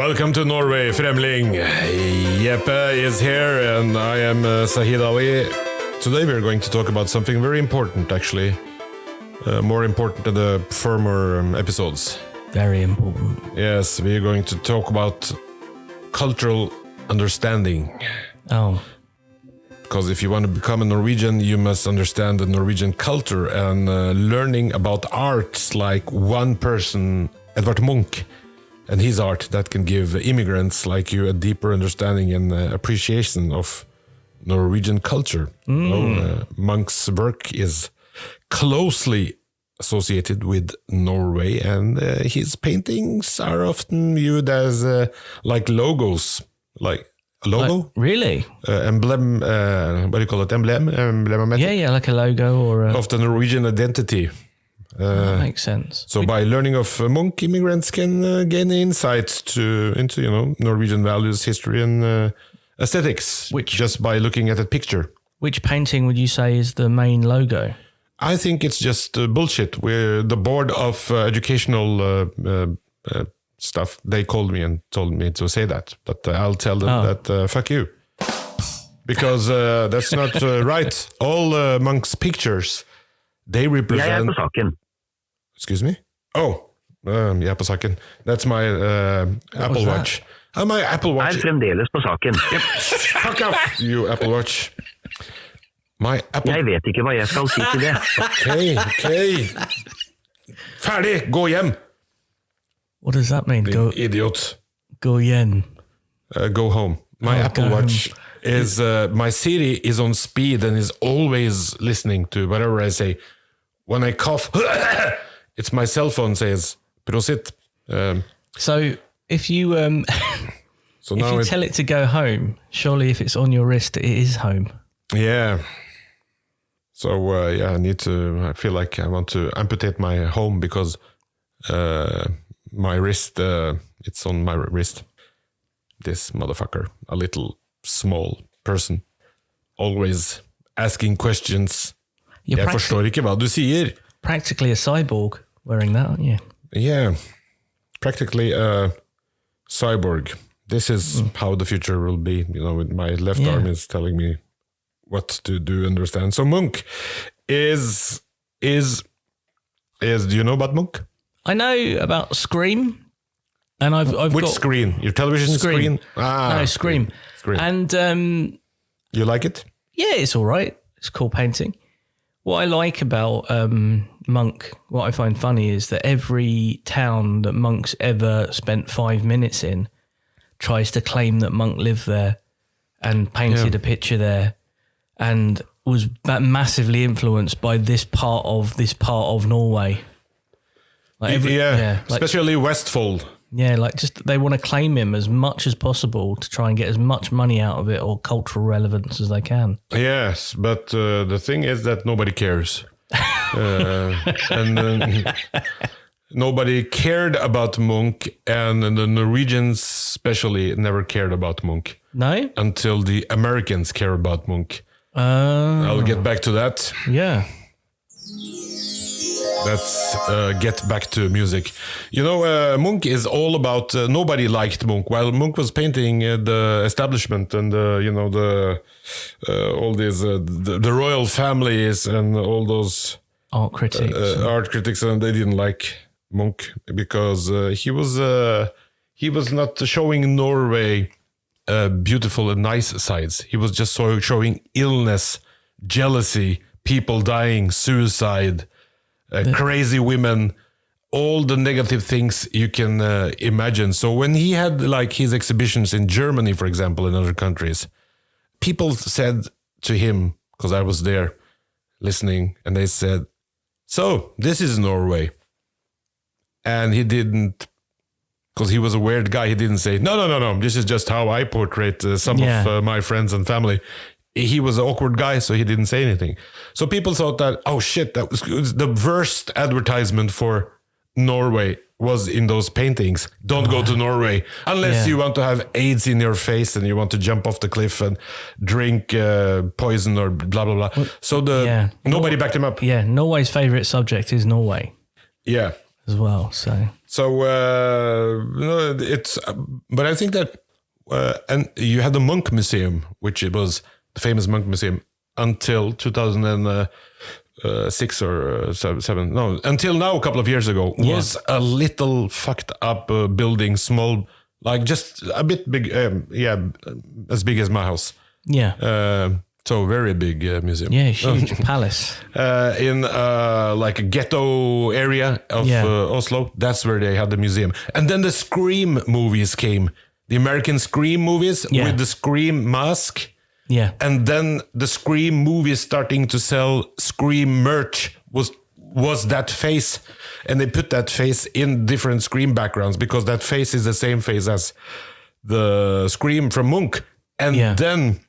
Welcome to Norway, Fremling. Jeppe is here and I am Sahid Ali. Today we're going to talk about something very important, actually. More important than the former episodes. Very important. Yes, we're going to talk about cultural understanding. Oh. Because if you want to become a Norwegian, you must understand the Norwegian culture and learning about arts like one person, Edvard Munch, and his art that can give immigrants like you a deeper understanding and appreciation of Norwegian culture. Munch's work is closely associated with Norway, and his paintings are often viewed as like logos, like a logo. Really? Emblem, what do you call it? Emblematic? Yeah, like a logo or a... Of the Norwegian identity. That makes sense. So by learning of Munch, immigrants can gain insights into Norwegian values, history, and aesthetics. Just by looking at a picture. Which painting would you say is the main logo? I think it's just bullshit. We're the board of educational stuff. They called me and told me to say that, but I'll tell them that fuck you, because that's not right. All Munch's pictures, they represent. Excuse me. Oh, yeah, på saken. That's my Apple Watch. My Apple Watch. Fremdeles på saken. Yep. Fuck off, you Apple Watch. My Apple... Jeg vet ikke hva jeg skal si til det. Okay. Ferdig, gå hjem. What does that mean? Go, idiot. Go yen. Go home. My Apple Watch is... my Siri is on speed and is always listening to whatever I say. When I cough, it's my cell phone says, prosit. So if you... so now if you tell it to go home, surely if it's on your wrist, it is home. Yeah. So, I feel like I want to amputate my home because my wrist, it's on my wrist. This motherfucker, a little small person, always asking questions. Jeg forstår ikke hva du sier. Practically a cyborg wearing that, aren't you? Yeah, practically a cyborg. This is how the future will be. With my left arm is telling me what to do, understand. So Munch is do you know about Munch? I know about Scream, and I've Which got screen? Your television screen? No, Scream. Scream. And you like it? Yeah, it's all right. It's a cool painting. What I like about Munch, what I find funny is that every town that Munch's ever spent 5 minutes in tries to claim that Munch lived there and painted a picture there and was massively influenced by this part of Norway. Like especially Westfold. Yeah, like just they want to claim him as much as possible to try and get as much money out of it or cultural relevance as they can. Yes, but the thing is that nobody cares. And nobody cared about Munch, and the Norwegians especially never cared about Munch. No? Until the Americans care about Munch. I'll get back to that. Yeah. Let's get back to music. Munch is all about... nobody liked Munch. While Munch was painting the establishment and, all these... the royal families and all those... Art critics, and they didn't like Munch because he was not showing Norway beautiful and nice sides. He was just showing illness, jealousy, people dying, suicide... crazy women, all the negative things you can imagine. So when he had like his exhibitions in Germany, for example, in other countries, people said to him, because I was there listening, and they said, so this is Norway. And he didn't, because he was a weird guy, he didn't say, no, this is just how I portray some of my friends and family. He was an awkward guy, so he didn't say anything. So people thought that, oh shit, that was the worst advertisement for Norway was in those paintings. Don't go to Norway unless you want to have AIDS in your face and you want to jump off the cliff and drink poison or blah, blah, blah. So nobody backed him up. Yeah, Norway's favorite subject is Norway. Yeah. as well. So no, it's, but I think that, and you had the Munch Museum, which it was the famous Munch Museum until 2006 or seven. No, until now, a couple of years ago, was a little fucked up building, small, like just a bit big, as big as my house. Yeah. So very big museum. Yeah, huge palace. In like a ghetto area of Oslo. That's where they had the museum. And then the Scream movies came. The American Scream movies with the Scream mask. Yeah. And then the Scream movies starting to sell Scream merch was that face. And they put that face in different Scream backgrounds because that face is the same face as the Scream from Munch. And then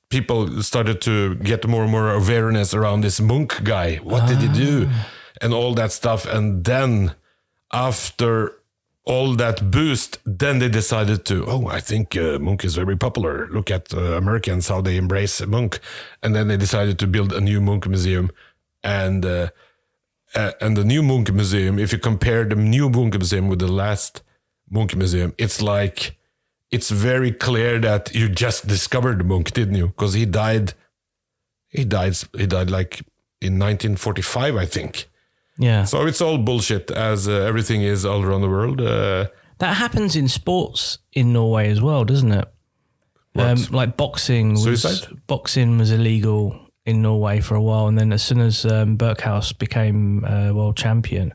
people started to get more and more awareness around this Munch guy. What did he do? And all that stuff. And then after all that boost, then they decided to, I think Munch is very popular. Look at Americans, how they embrace Munch. And then they decided to build a new Munch museum. And the new Munch museum, if you compare the new Munch museum with the last Munch museum, it's like, it's very clear that you just discovered Munch, didn't you? Because he died like in 1945, I think. Yeah. So it's all bullshit, as everything is all around the world. That happens in sports in Norway as well, doesn't it? Like boxing was illegal in Norway for a while, and then as soon as Berkhouse became world champion,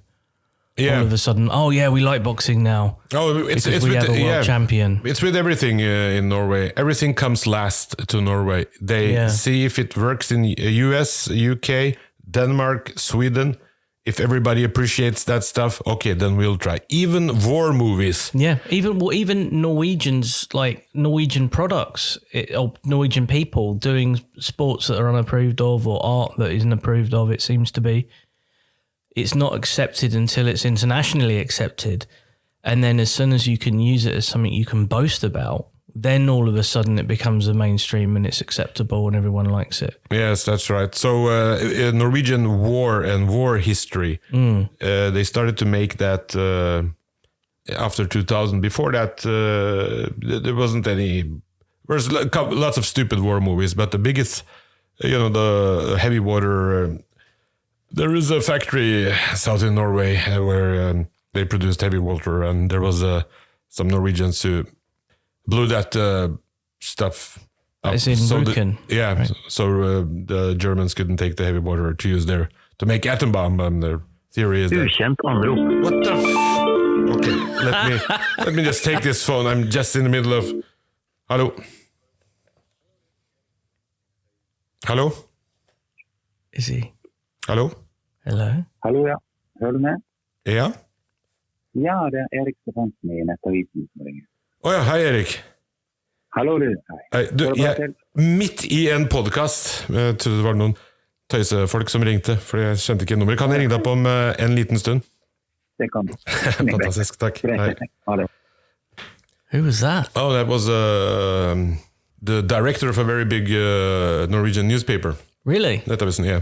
all of a sudden, we like boxing now. Oh, it's we with have a world champion. It's with everything in Norway. Everything comes last to Norway. They see if it works in US, UK, Denmark, Sweden. If everybody appreciates that stuff, okay, then we'll try. Even war movies. Yeah, even Norwegians, like Norwegian products, or Norwegian people doing sports that are unapproved of, or art that isn't approved of, it seems to be. It's not accepted until it's internationally accepted. And then as soon as you can use it as something you can boast about, then all of a sudden it becomes a mainstream and it's acceptable and everyone likes it. Yes, that's right. So Norwegian war and war history, they started to make that after 2000. Before that, there wasn't any... There's lots of stupid war movies, but the biggest, the heavy water... there is a factory south in Norway where they produced heavy water, and there was some Norwegians who blew that stuff up. It's in Rjukan. Right. So the Germans couldn't take the heavy water to use to make atom bomb. Their theory is that... What the Okay, let me just take this phone. I'm just in the middle of... Hello? Is he? Hello? Hello, ja. Hører du med? Ja? Ja, det Erik Stefansen i Nettavisen som ringer. Hei Erik. Hallo du. Hei. Du, jeg midt i en podcast, jeg trodde det var noen tøysefolk som ringte, for jeg kjente ikke nummeret. Kan jeg ringe deg på om en liten stund? Det kan du. Fantastisk, takk. Hei. Who was that? Oh, that was the director of a very big Norwegian newspaper. Really? Nettavisen, yeah.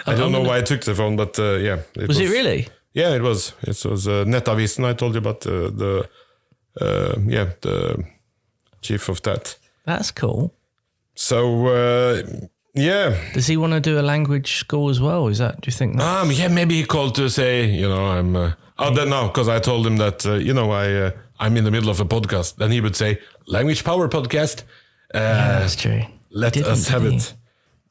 I don't know why I took the phone, but yeah. Was it really? Yeah, it was. It was Nettavisen. I told you about the chief of that. That's cool. So, yeah. Does he want to do a language school as well? Do you think that? Yeah, maybe he called to say, I'm... then now, because I told him that, I'm in the middle of a podcast. Then he would say, Language Power Podcast. Yeah, that's true. Let us have it.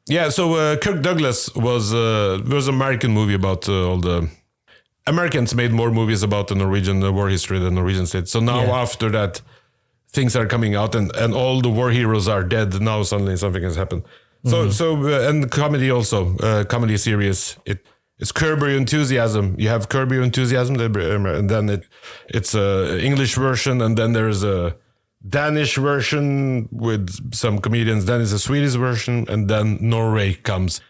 Yeah, so Kirk Douglas was an American movie about all the... Americans made more movies about the Norwegian war history than Norwegians did. So now after that, things are coming out and all the war heroes are dead. Now suddenly something has happened. And comedy also, comedy series. It's Curb Your Enthusiasm. You have Curb Your Enthusiasm, and then it's a English version, and then there's a Danish version with some comedians. Then it's a Swedish version, and then Norway comes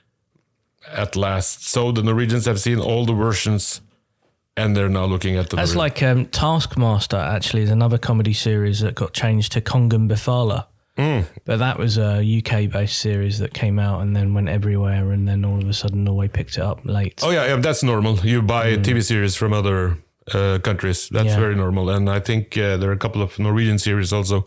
at last. So the Norwegians have seen all the versions, and they're now looking at the... That's like Taskmaster, actually, is another comedy series that got changed to Kongen Befala. But that was a UK-based series that came out and then went everywhere, and then all of a sudden Norway picked it up late. Oh yeah, that's normal. You buy TV series from other countries. That's very normal. And I think there are a couple of Norwegian series also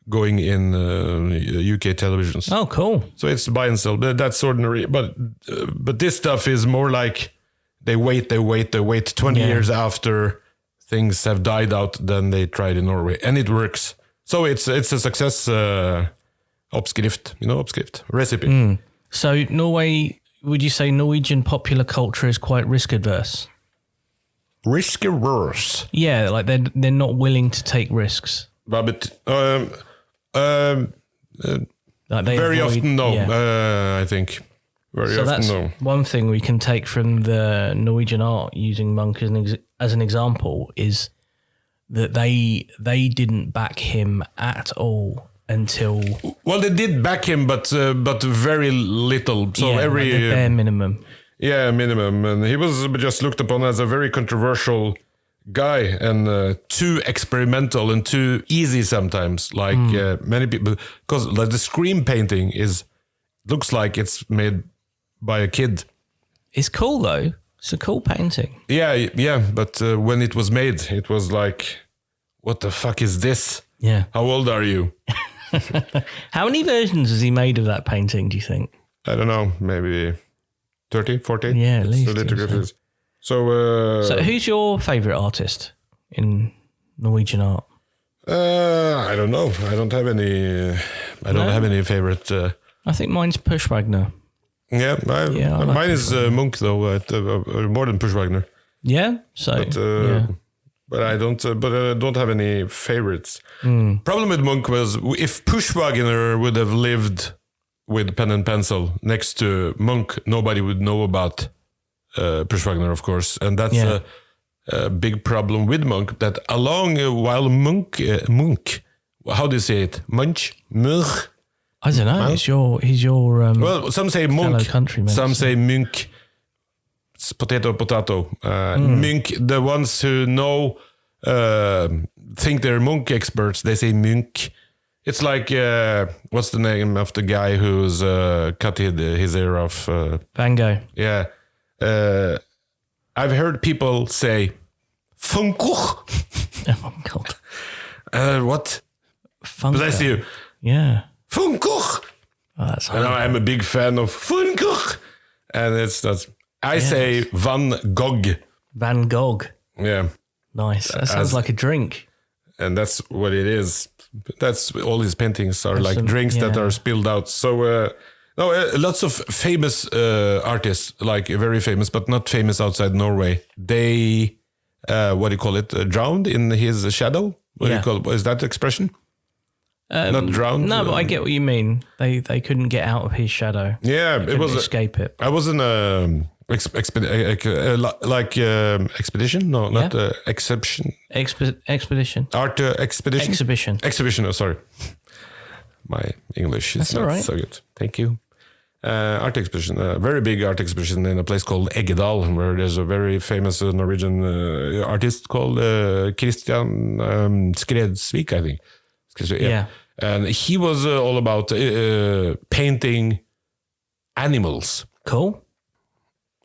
going in UK televisions. Oh, cool. So it's buy and sell. That's ordinary. But this stuff is more like they wait 20 years after things have died out, then they try it in Norway, and it works. So it's a success oppskrift, oppskrift, recipe. So Norway, would you say Norwegian popular culture is quite risk adverse? Risk averse. Yeah, like they're not willing to take risks. But Like they very avoid- often no, yeah. I think. Very So often that's no. one thing we can take from the Norwegian art, using Munch as an example, is that they didn't back him at all until Well, they did back him, but very little. So like every the bare minimum. Yeah, minimum. And he was just looked upon as a very controversial guy and too experimental and too easy sometimes, like many people. Because like the scream painting looks like it's made by a kid. It's cool though. It's a cool painting. Yeah. But when it was made, it was like, what the fuck is this? Yeah. How old are you? How many versions has he made of that painting, do you think? I don't know, maybe 30, 40? Yeah, at least, The literature yeah. is. So, So who's your favourite artist in Norwegian art? I don't know. I don't have any. I don't have any favorite. I think mine's Push Wagner. I like mine is Munch though. More than Push Wagner. Yeah. So But I don't. But I don't have any favorites. Problem with Munch was if Push Wagner would have lived with pen and pencil next to Munch, nobody would know about Push Wagner, of course, and that's a big problem with Munch. That while Munch, how do you say it? Munch. I don't know. He's your Well, some say fellow Munch, countryman. some say Munch. It's potato. Munch, the ones who know, think they're Munch experts, they say Munch. It's like, what's the name of the guy who's cut his hair off? Van Gogh. Yeah. I've heard people say, Funkoch. Oh my god. What? Funko. Bless you. Yeah. Funkoch. Oh, that's And hard. I'm a big fan of Funkoch. And I say Van Gogh. Van Gogh. Yeah. Nice. That sounds like a drink. And that's what it is. That's all his paintings are like drinks that are spilled out. So, lots of famous artists, like very famous, but not famous outside Norway. They, what do you call it? Drowned in his shadow? What do you call it? Is that expression? Not drowned? No, but I get what you mean. They couldn't get out of his shadow. Yeah, it was. Escape it. I was in a expedition. No, not exception. Expedition. Art expedition. Exhibition. Oh, sorry. My English is That's not all right. so good. Thank you. Art exhibition, a very big art exhibition in a place called Eggedal, where there's a very famous Norwegian artist called Kristine Sundsdal, I think. Yeah. And he was all about painting animals. Cool.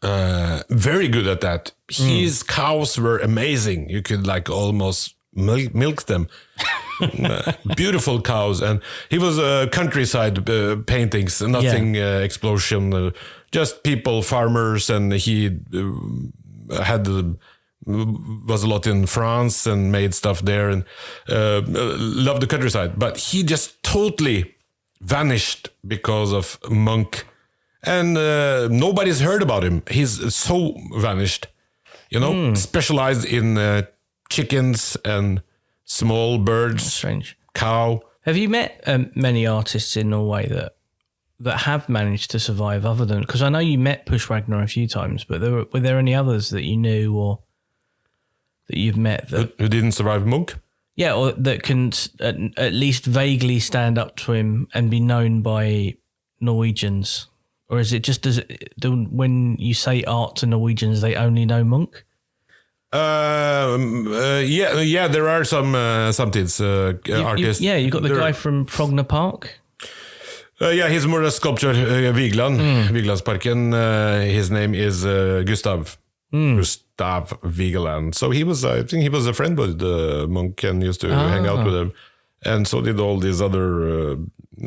Very good at that. His cows were amazing. You could like almost milk them. Beautiful cows. And he was countryside paintings, nothing explosion, just people, farmers, and he was a lot in France and made stuff there and loved the countryside. But he just totally vanished because of Munch. And nobody's heard about him. He's so vanished, specialized in chickens and small birds. Strange. Cow. Have you met many artists in Norway that have managed to survive other than... Because I know you met Push Wagner a few times, but were there any others that you knew or that you've met that... Who didn't survive Munch? Yeah, or that can at least vaguely stand up to him and be known by Norwegians? Or is it just when you say art to Norwegians, they only know Munch? Yeah, there are some samtids artists. You got the guy from Frogner Park. Yeah, he's more a sculpture, Vigeland, Vigelandsparken. His name is Gustav Vigeland. So I think he was a friend with Munch and used to hang out with him. And so did all these other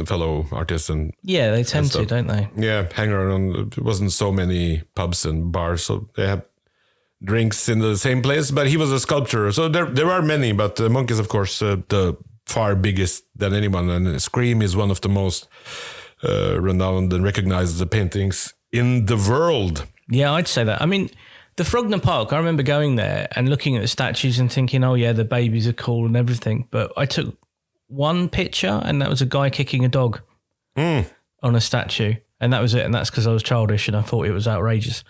fellow artists. And yeah, they tend to, don't they? Yeah, hang around. There wasn't so many pubs and bars, so they have drinks in the same place. But he was a sculptor, so there are many. But Munch is, of course, the far biggest than anyone. And Scream is one of the most renowned and recognized paintings in the world. Yeah, I'd say that. I mean, the Frogner Park, I remember going there and looking at the statues and thinking, oh yeah, the babies are cool and everything. But I took one picture and that was a guy kicking a dog on a statue. And that was it. And that's because I was childish and I thought it was outrageous.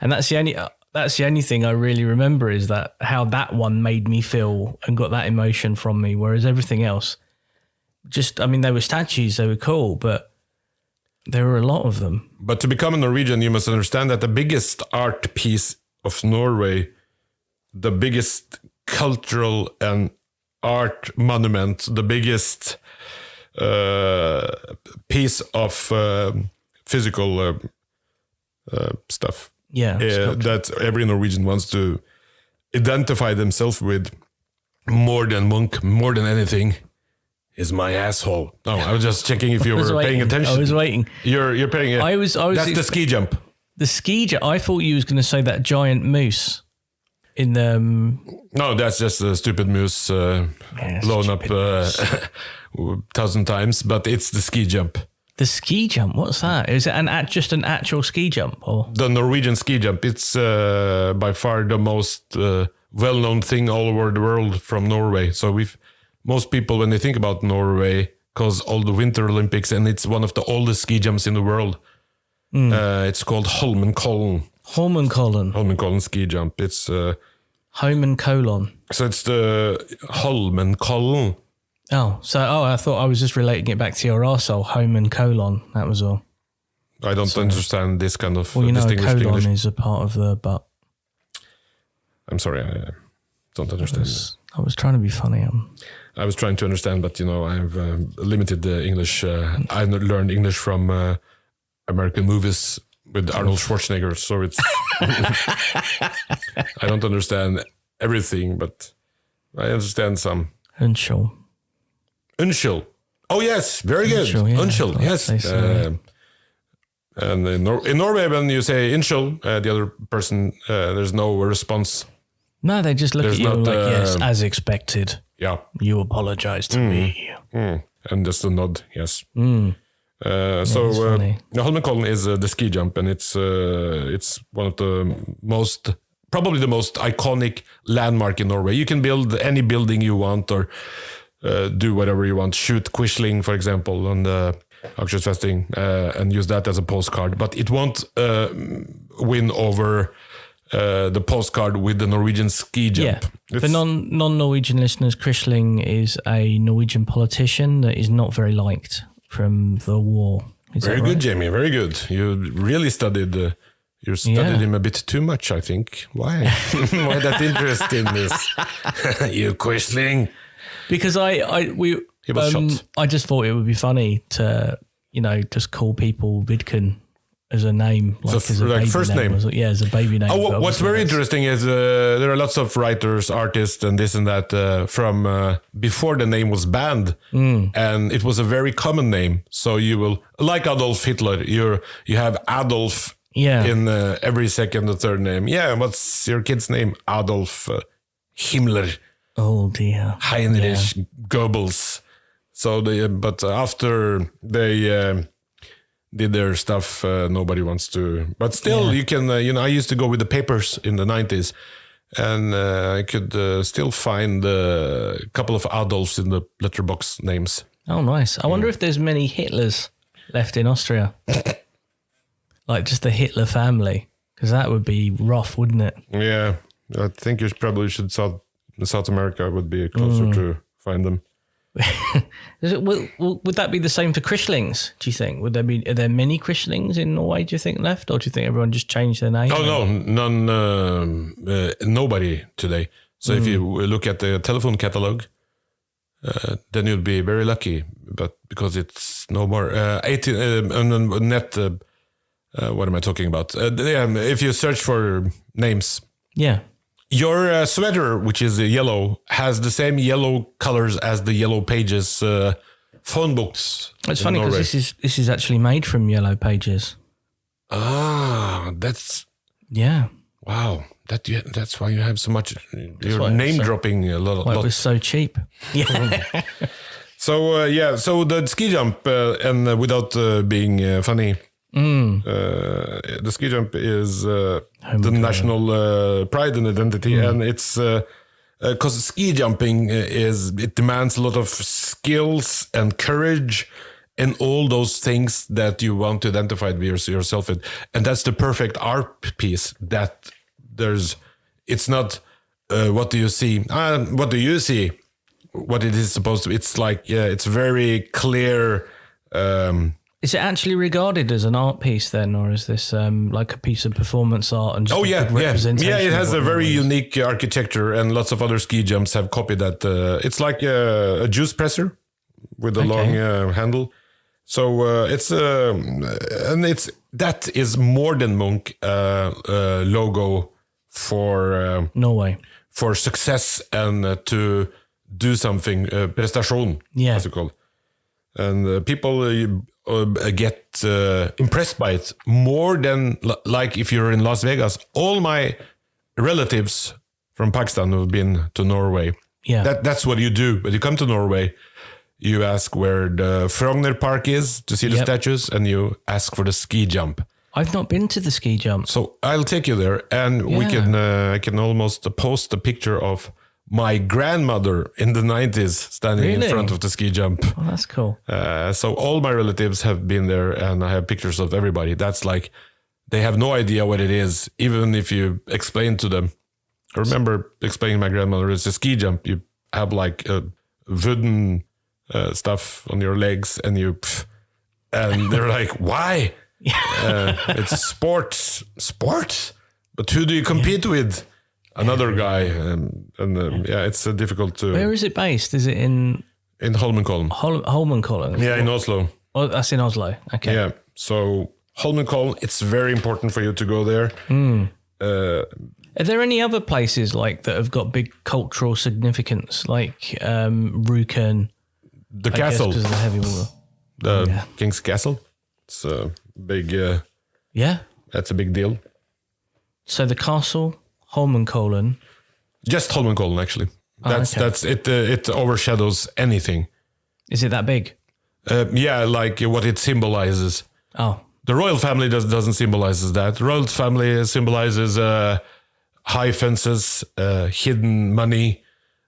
And that's the only thing I really remember is that how that one made me feel and got that emotion from me. Whereas everything else, they were statues, they were cool, but there were a lot of them. But to become a Norwegian, you must understand that the biggest art piece of Norway, the biggest cultural and art monument, the biggest piece of physical stuff. Yeah, that every Norwegian wants to identify themselves with more than Munch, more than anything, is my asshole. No, I was just checking if you were paying attention. I was waiting. You're paying it. I was. That's the ski jump. The ski jump. I thought you was going to say that giant moose in the. No, that's just a stupid moose blown up 1,000 times, but it's the ski jump. The ski jump, what's that? Is it just an actual ski jump? Or the Norwegian ski jump? It's by far the most well-known thing all over the world from Norway. So most people, when they think about Norway, cause all the Winter Olympics, and it's one of the oldest ski jumps in the world. It's called Holmenkollen. Holmenkollen ski jump. It's Holmenkollen. So it's the Holmenkollen. I thought I was just relating it back to your arsehole, Holmenkollen. That was all. I don't understand this kind of distinguished colon English. Is a part of the butt. I'm sorry, I don't understand. I was trying to be funny. I was trying to understand, but I've limited English. I learned English from American movies with Arnold Schwarzenegger, so it's. I don't understand everything, but I understand some. Unskil. Oh yes, very good. Unskil, yes. And in Norway, when you say unskil, the other person, there's no response. No, they just look at you yes, as expected. Yeah. You apologize to me. And just a nod, yes. Holmenkollen is the ski jump, and it's one of the probably the most iconic landmark in Norway. You can build any building you want or do whatever you want. Shoot Quisling, for example, on the Akershusfesting and use that as a postcard. But it won't win over the postcard with the Norwegian ski jump. Yeah. For non-Norwegian listeners, Quisling is a Norwegian politician that is not very liked from the war. Very good, Jamie. Very good. You really studied... You studied him a bit too much, I think. Why? Why that interest in this? You Quisling. Because he was shot. I just thought it would be funny to, just call people Vidkun as a name, as a baby first name. As a baby name. What's very interesting is there are lots of writers, artists, and this and that from before the name was banned, and it was a very common name. So you will, like Adolf Hitler, you have Adolf. Yeah. In every second or third name. Yeah, what's your kid's name? Adolf Himmler. Oh dear. Heinrich Goebbels. So but after they did their stuff, nobody wants to. But still, you can. I used to go with the papers in the 90s, and I could still find a couple of Adolfs in the letterbox names. Oh, nice. I wonder if there's many Hitlers left in Austria. Like just the Hitler family, because that would be rough, wouldn't it? Yeah, I think you probably should South America would be closer to find them. Would that be the same for Kristlings, do you think? Are there many Kristlings in Norway, do you think, left? Or do you think everyone just changed their name? Oh, no, none, nobody today. So if you look at the telephone catalog, then you'll be very lucky. But because it's no more 18 net, what am I talking about? If you search for names, Yeah. your sweater, which is yellow, has the same yellow colors as the Yellow Pages phone books. It's in funny Norway. because this is actually made from Yellow Pages. Ah, that's Yeah. wow. That's why you have so much. why You're it's name so- dropping a lot. Well, it was so cheap. Yeah. So so the ski jump, and without being funny, the ski jump is the national pride and identity, and it's because ski jumping it demands a lot of skills and courage and all those things that you want to identify with yourself with, and that's the perfect art piece. That it's not what do you see? What do you see? What it is supposed to be. It's like it's very clear. Is it actually regarded as an art piece then, or is this like a piece of performance art and just Oh a yeah, good representation? yeah. It has of a what very Norway is? unique architecture, and lots of other ski jumps have copied that. It's like a juice presser with a long handle. So it's that is more than Munch logo Norway. for success and to do something prestation, Yeah. as you call it. And people get impressed by it more than like if you're in Las Vegas. All my relatives from Pakistan who've been to Norway. Yeah. That's what you do. When you come to Norway, you ask where the Frogner Park is to see the Yep. statues, and you ask for the ski jump. I've not been to the ski jump. So I'll take you there, and we can. I can almost post a picture of my grandmother in the 90s standing Really? in front of the ski jump. Oh, that's cool. So all my relatives have been there, and I have pictures of everybody. That's like they have no idea what it is, even if you explain to them. I remember explaining to my grandmother it's a ski jump. You have like a wooden stuff on your legs, and and they're like, why? It's sports, but who do you compete with? Another guy, and it's difficult to. Where is it based? Is it in in Holmenkollen? Holmenkollen? Yeah, in Oslo. Oh, that's in Oslo. Okay. Yeah, so Holmenkollen, it's very important for you to go there. Are there any other places like that have got big cultural significance, like Rjukan? The castle, because of the heavy water. the King's Castle. It's a big. Yeah. That's a big deal. So the castle, Holmenkollen. Just Holmenkollen, actually. That's okay. that's it. It overshadows anything. Is it that big? Yeah, like what it symbolizes. Oh, The royal family doesn't symbolize that. The royal family symbolizes high fences, hidden money,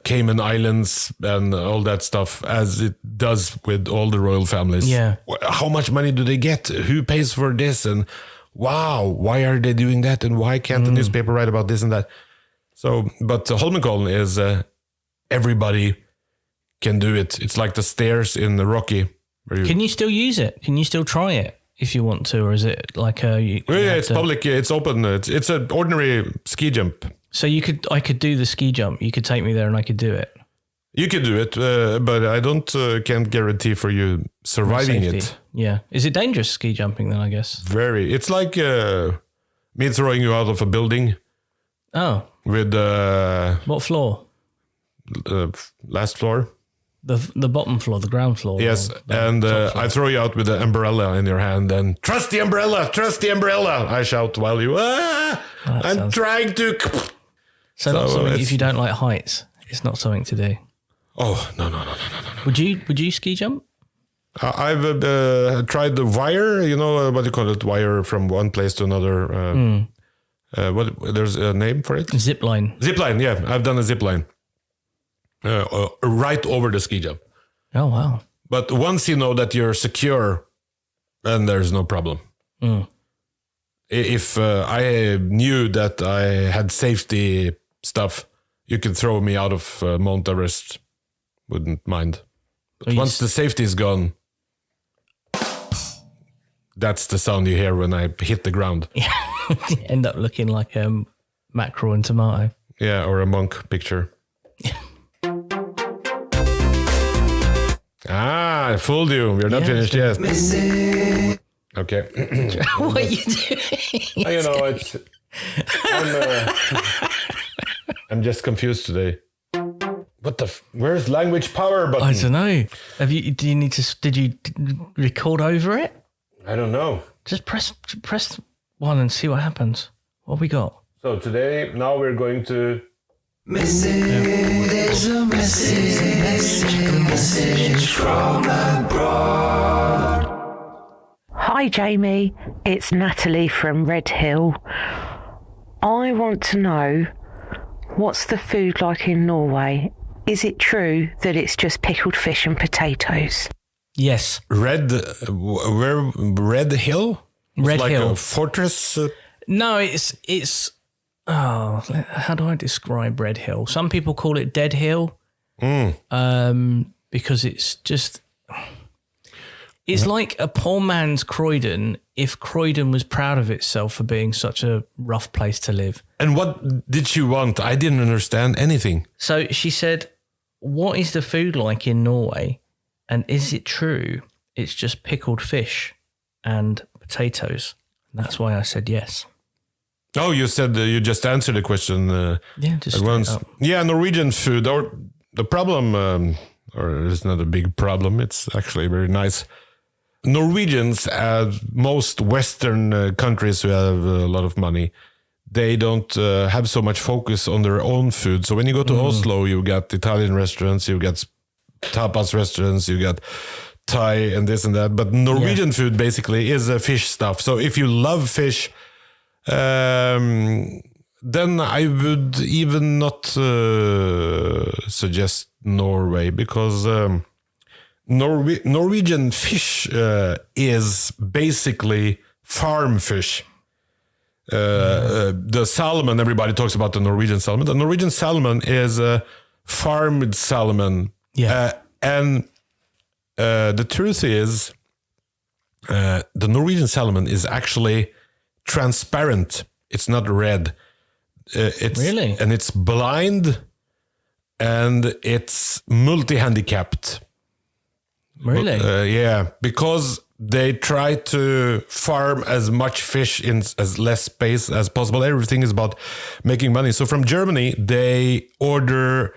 Cayman Islands, and all that stuff, as it does with all the royal families. Yeah. How much money do they get? Who pays for this? And wow, why are they doing that? And why can't the newspaper write about this and that? So, but Holmenkollen is everybody can do it. It's like the stairs in the Rocky. can you still use it? Can you still try it if you want to, or is it like a? Yeah, it's public. It's open. It's an ordinary ski jump. So I could do the ski jump. You could take me there, and I could do it. You can do it, but I can't guarantee for you surviving Safety. it. Yeah. Is it dangerous ski jumping then? I guess. It's like me throwing you out of a building Oh, with what floor? last floor. The bottom floor, the ground floor. Yes, or the and top floor? I throw you out with an umbrella in your hand, and trust the umbrella, I shout while you. I'm sounds- trying to. So not so something it's- if you don't like heights. It's not something to do. Oh no! Would you ski jump? I've tried the wire. You know what do you call it? Wire from one place to another. There's a name for it. Zip line. Zip line. Yeah, I've done a zip line. Right over the ski jump. Oh wow. But once you know that you're secure, then there's no problem. If I knew that I had safety stuff, you could throw me out of Mount Everest. Wouldn't mind. But once the safety is gone, that's the sound you hear when I hit the ground. You end up looking like mackerel and tomato. Yeah, or a monk picture. I fooled you. We're not finished yet. Okay. What are you doing? You know, it's. I'm just confused today. What the? Where's language power button? I don't know. Did you record over it? I don't know. Just press one and see what happens. What have we got? So now we're going to. There's a message from abroad. Hi Jamie, it's Natalie from Red Hill. I want to know, what's the food like in Norway? Is it true that it's just pickled fish and potatoes? Yes. Red Hill? Red like Hill. A fortress? No, it's. Oh, how do I describe Red Hill? Some people call it Dead Hill, because it's just. It's like a poor man's Croydon if Croydon was proud of itself for being such a rough place to live. And what did she want? I didn't understand anything. So she said, what is the food like in Norway? And is it true it's just pickled fish and potatoes? And that's why I said yes. Oh, you said you just answered the question. Yeah, just at once. straight up. Yeah, Norwegian food. Or the problem, or it's not a big problem. It's actually very nice. Norwegians, as most Western countries who have a lot of money, they don't have so much focus on their own food. So when you go to Oslo, you got Italian restaurants, you got tapas restaurants, you got Thai and this and that. But Norwegian food basically is fish stuff. So if you love fish, then I would even not suggest Norway, because Norwegian fish is basically farm fish. The salmon, everybody talks about the Norwegian salmon. The Norwegian salmon is a farmed salmon. Yeah. And the truth is, the Norwegian salmon is actually transparent. It's not red. It's Really? And it's blind, and it's multi-handicapped. Really? Yeah, because they try to farm as much fish in as less space as possible. Everything is about making money. So from Germany, they order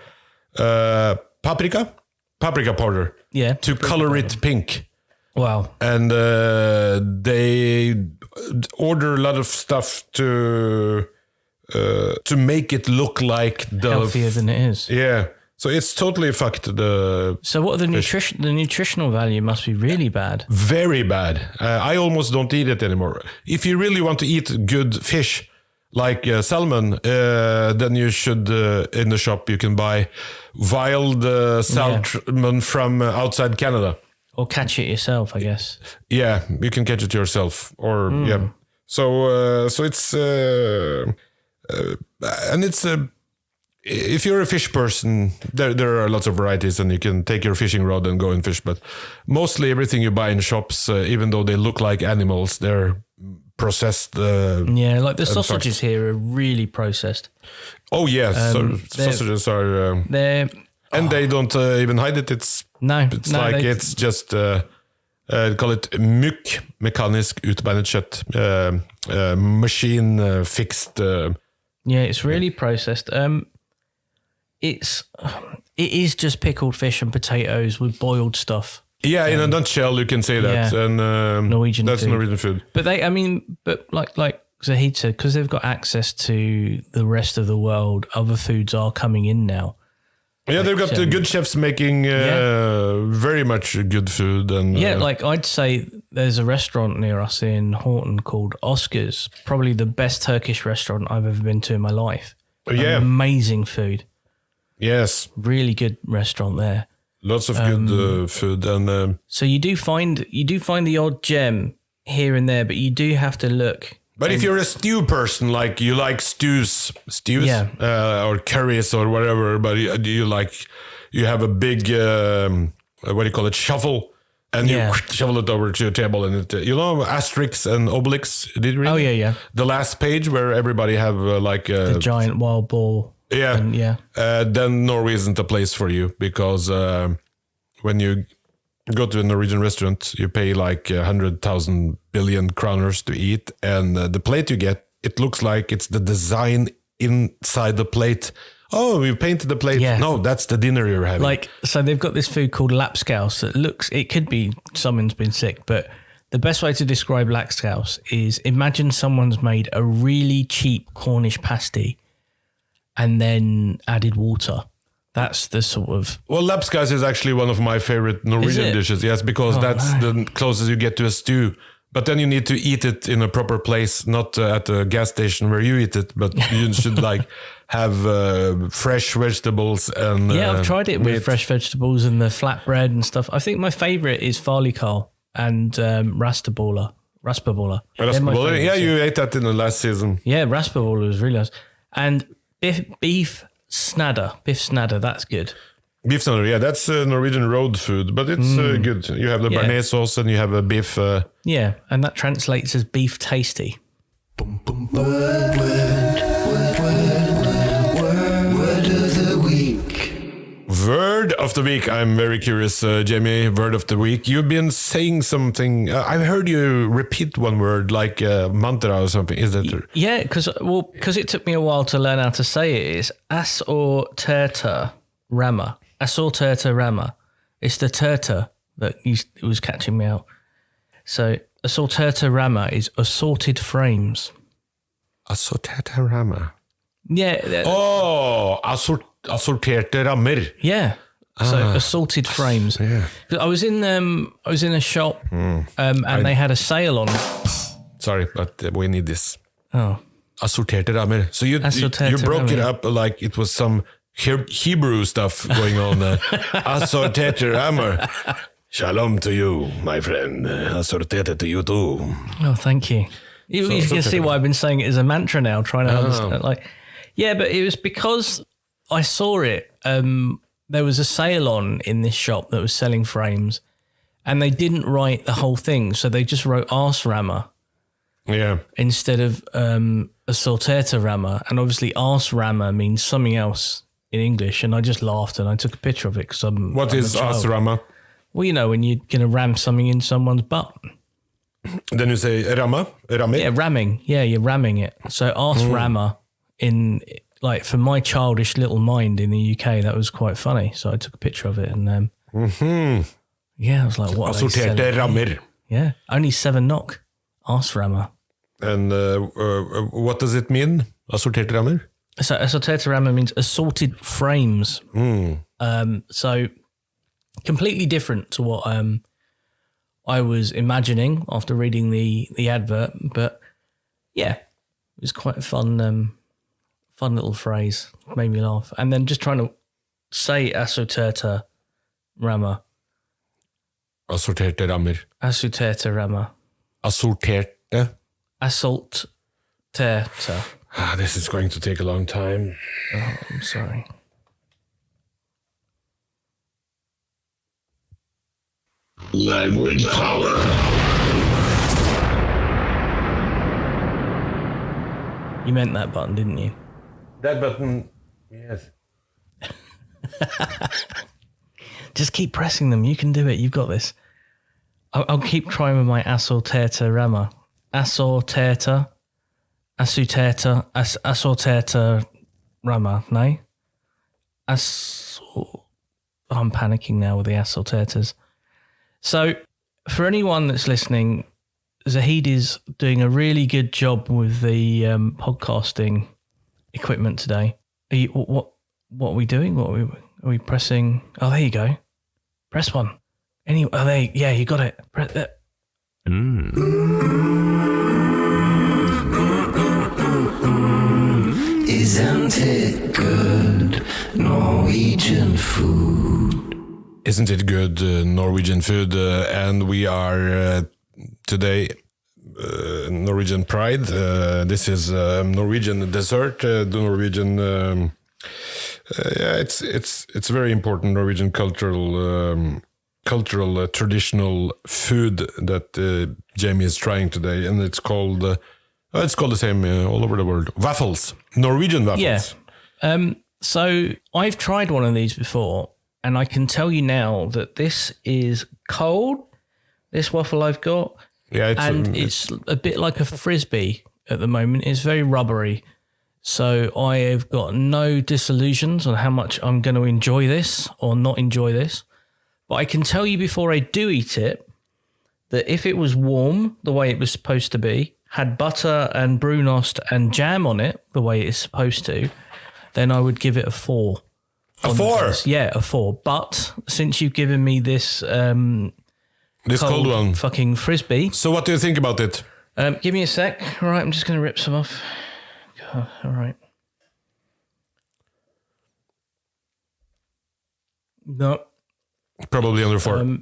paprika powder, Yeah. to color it pink. Wow. And they order a lot of stuff to make it look like the Healthier than it is. Yeah. So it's totally fucked. So what are the nutrition? The nutritional value must be really bad. Very bad. I almost don't eat it anymore. If you really want to eat good fish, like salmon, then you should, in the shop, you can buy wild salmon from outside Canada. Or catch it yourself, I guess. Yeah, you can catch it yourself. Or, yeah. So it's, and it's if you're a fish person, there are lots of varieties, and you can take your fishing rod and go and fish. But mostly everything you buy in shops, even though they look like animals, they're processed. Yeah, like the sausages here are really processed. Oh yeah, sausages are. They're And they don't even hide it. It's it's just call it mykk, mekanisk utbeinet kjøtt, machine fixed. Yeah, it's really processed. It is just pickled fish and potatoes with boiled stuff. Yeah, in a nutshell, you can say that. Yeah. And Norwegian that's food. Norwegian food. But like Zahid said, because they've got access to the rest of the world, other foods are coming in now. Yeah, they've got good chefs making very much good food. And like I'd say there's a restaurant near us in Horton called Oscar's, probably the best Turkish restaurant I've ever been to in my life. Yeah. Amazing food. Yes. Really good restaurant there. Lots of good food. And so you do find the odd gem here and there, but you do have to look. but if you're a stew person, like you like stews, or curries or whatever, but you have a big what do you call it, shovel, and you shovel it over to your table, and it, Asterix and Obelix. Did you read? Oh yeah. The last page where everybody have The giant wild boar. Yeah. And, then Norway isn't a place for you, because when you go to a Norwegian restaurant, you pay like 100,000 billion kroners to eat, and the plate you get, it looks like it's the design inside the plate. Oh, you painted the plate. Yeah. No, that's the dinner you're having. So they've got this food called lapskaus that it could be someone's been sick, but the best way to describe lapskaus is imagine someone's made a really cheap Cornish pasty and then added water. That's the sort of... Well, lapskaus is actually one of my favorite Norwegian dishes, yes, because that's the closest you get to a stew. But then you need to eat it in a proper place, not at a gas station where you eat it, but you should have fresh vegetables and... I've tried it with meat. fresh vegetables and the flatbread and stuff. I think my favourite is farlikal and raspabola. Yeah, you ate that in the last season. Yeah, raspabola was really nice. And beef snadder, that's good. Beef snadder, yeah, that's Norwegian road food, but it's good. You have the béarnaise sauce and you have a beef... Yeah, and that translates as beef tasty. Word of the week. I'm very curious, Jamie. Word of the week. You've been saying something. I heard you repeat one word like mantra or something. Is that true? Yeah, because it took me a while to learn how to say it. It's assorterta rama. Assorterta rama. It's the terta that was catching me out. So assorterta rama is assorted frames. Assorterta rama. Yeah. Oh, assorterte rammer. Yeah. So assorted frames. Yeah. I was in a shop and they had a sale on. Sorry, but we need this. Oh. Assorterte rammer. So you broke it up like it was some Hebrew stuff going on. Assorterte rammer. Shalom to you, my friend. Assorterte to you too. Oh, thank you. You can see why I've been saying it as a mantra now, trying to understand. But it was because I saw it. There was a sale on in this shop that was selling frames, and they didn't write the whole thing, so they just wrote arserammer. Yeah. Instead of assorterte rammer, and obviously arserammer means something else in English, and I just laughed and I took a picture of it because I'm. What is arserammer? Well, when you're going to ram something in someone's butt. Then you say ramme? Yeah, ramming. Yeah, you're ramming it. So arserammer in for my childish little mind in the UK, that was quite funny. So I took a picture of it and yeah, I was like, what? Assorterte rammer. Yeah, only 7 NOK. Arserammer. And what does it mean? Assorterte rammer? So assorterte rammer means assorted frames. So completely different to what I was imagining after reading the advert, but yeah, it was quite a fun little phrase. Made me laugh, and then just trying to say assorterte rammer. Assorterte rammer. Assorterte rammer. Assorterte. Assorterte. This is going to take a long time. Oh, I'm sorry. Language power. You meant that button, didn't you? That button, yes. Just keep pressing them. You can do it. You've got this. I'll keep trying with my assorterte rammer. Assorterte rammer. No? I'm panicking now with the assortertes. So, for anyone that's listening, Zahid is doing a really good job with the podcasting equipment today. What are we doing? What are we pressing? Oh, there you go. Press one. Anyway, you got it. Press that. Isn't it good Norwegian food? Isn't it good Norwegian food? And we are today Norwegian Pride. This is Norwegian dessert. The Norwegian, it's very important Norwegian cultural cultural, traditional food that Jamie is trying today, and it's called the same all over the world. Waffles, Norwegian waffles. Yeah. So I've tried one of these before, and I can tell you now that this is cold. This waffle I've got, it's a bit like a frisbee at the moment. It's very rubbery. So I have got no disillusions on how much I'm going to enjoy this or not enjoy this. But I can tell you before I do eat it that if it was warm the way it was supposed to be, had butter and brunost and jam on it the way it's supposed to, then I would give it a 4. A 4? Yeah, a 4. But since you've given me this cold one, fucking frisbee. So what do you think about it? Give me a sec. All right, I'm just going to rip some off. All right. No. Probably under 4.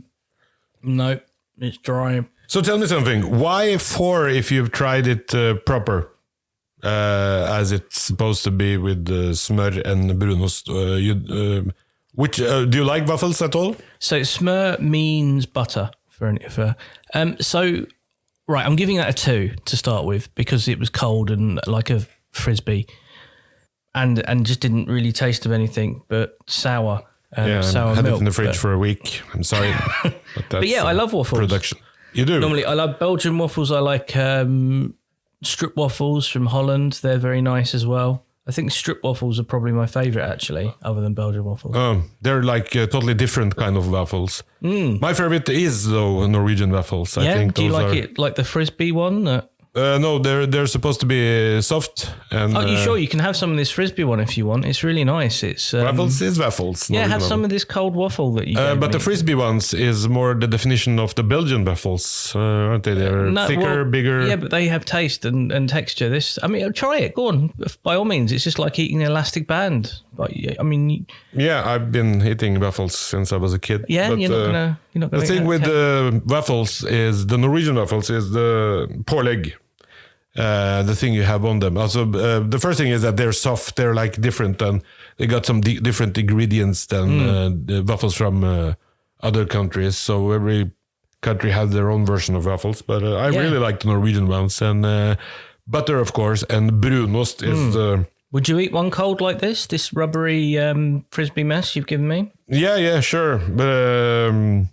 No, it's dry. So tell me something. Why 4 if you've tried it proper, as it's supposed to be with smør and brunost? Do you like waffles at all? So smør means butter right. I'm giving that a 2 to start with because it was cold and like a frisbee, and just didn't really taste of anything but sour. Sour I had milk, it in the fridge for a week. I'm sorry, but yeah, I love waffles. Production. You do. Normally, I love Belgian waffles. I like strip waffles from Holland. They're very nice as well. I think strip waffles are probably my favourite, actually, other than Belgian waffles. They're like totally different kind of waffles. My favourite is, though, Norwegian waffles. I think do you like it like the frisbee one? No, they're supposed to be soft. And, you sure? You can have some of this frisbee one if you want. It's really nice. It's waffles is waffles. Yeah, have some of this cold waffle that you gave but me. the frisbee ones is more the definition of the Belgian waffles, aren't they? They're thicker, bigger. Yeah, but they have taste and texture. Try it. Go on. By all means, it's just like eating an elastic band. But yeah, I've been eating waffles since I was a kid. Yeah, but, you're not gonna. The thing with the waffles is the Norwegian waffles is the pålegg. The thing you have on them. Also, the first thing is that they're soft. They're like different, and they got some different ingredients than the waffles from other countries. So every country has their own version of waffles. But I really like the Norwegian ones, and butter, of course, and brunost is. Would you eat one cold like this? This rubbery frisbee mess you've given me? Yeah, sure. But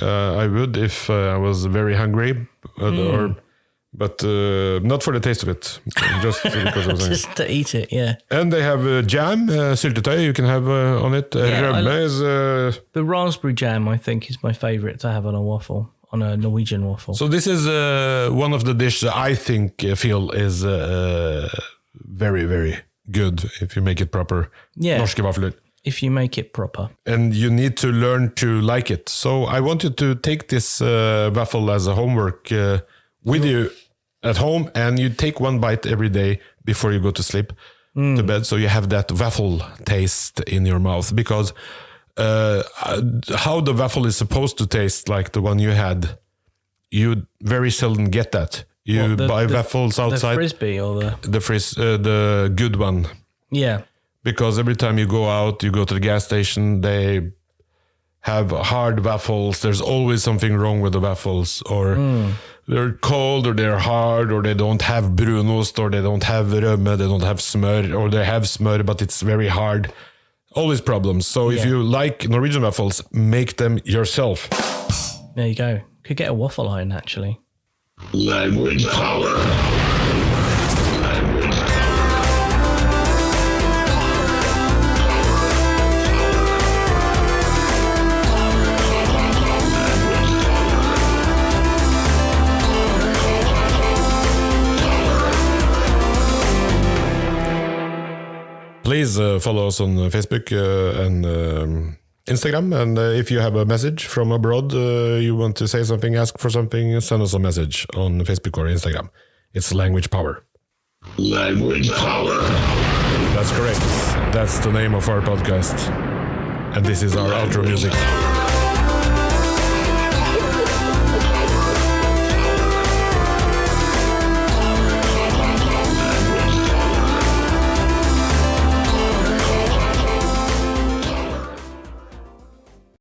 I would if I was very hungry, But not for the taste of it, just because of just to eat it, yeah. And they have jam, syltetøy you can have on it. Rømme is... The raspberry jam, I think, is my favourite to have on a waffle, on a Norwegian waffle. So this is one of the dishes I feel is very, very good if you make it proper. Yeah. Norske vafler. If you make it proper. And you need to learn to like it. So I want you to take this waffle as a homework with you at home, and you take one bite every day before you go to sleep to bed, so you have that waffle taste in your mouth. Because how the waffle is supposed to taste, like the one you had, you very seldom get that. You buy waffles outside. The frisbee or the good one. Yeah. Because every time you go out, you go to the gas station, they have hard waffles. There's always something wrong with the waffles, or they're cold, or they're hard, or they don't have brunost, or they don't have rømme, they don't have smør, or they have smør, but it's very hard. Always problems. So if you like Norwegian waffles, make them yourself. There you go. Could get a waffle iron, actually. Language power. Please follow us on Facebook and Instagram. And if you have a message from abroad, you want to say something, ask for something, send us a message on Facebook or Instagram. It's Language Power. Language Power. That's correct. That's the name of our podcast. And this is our outro music.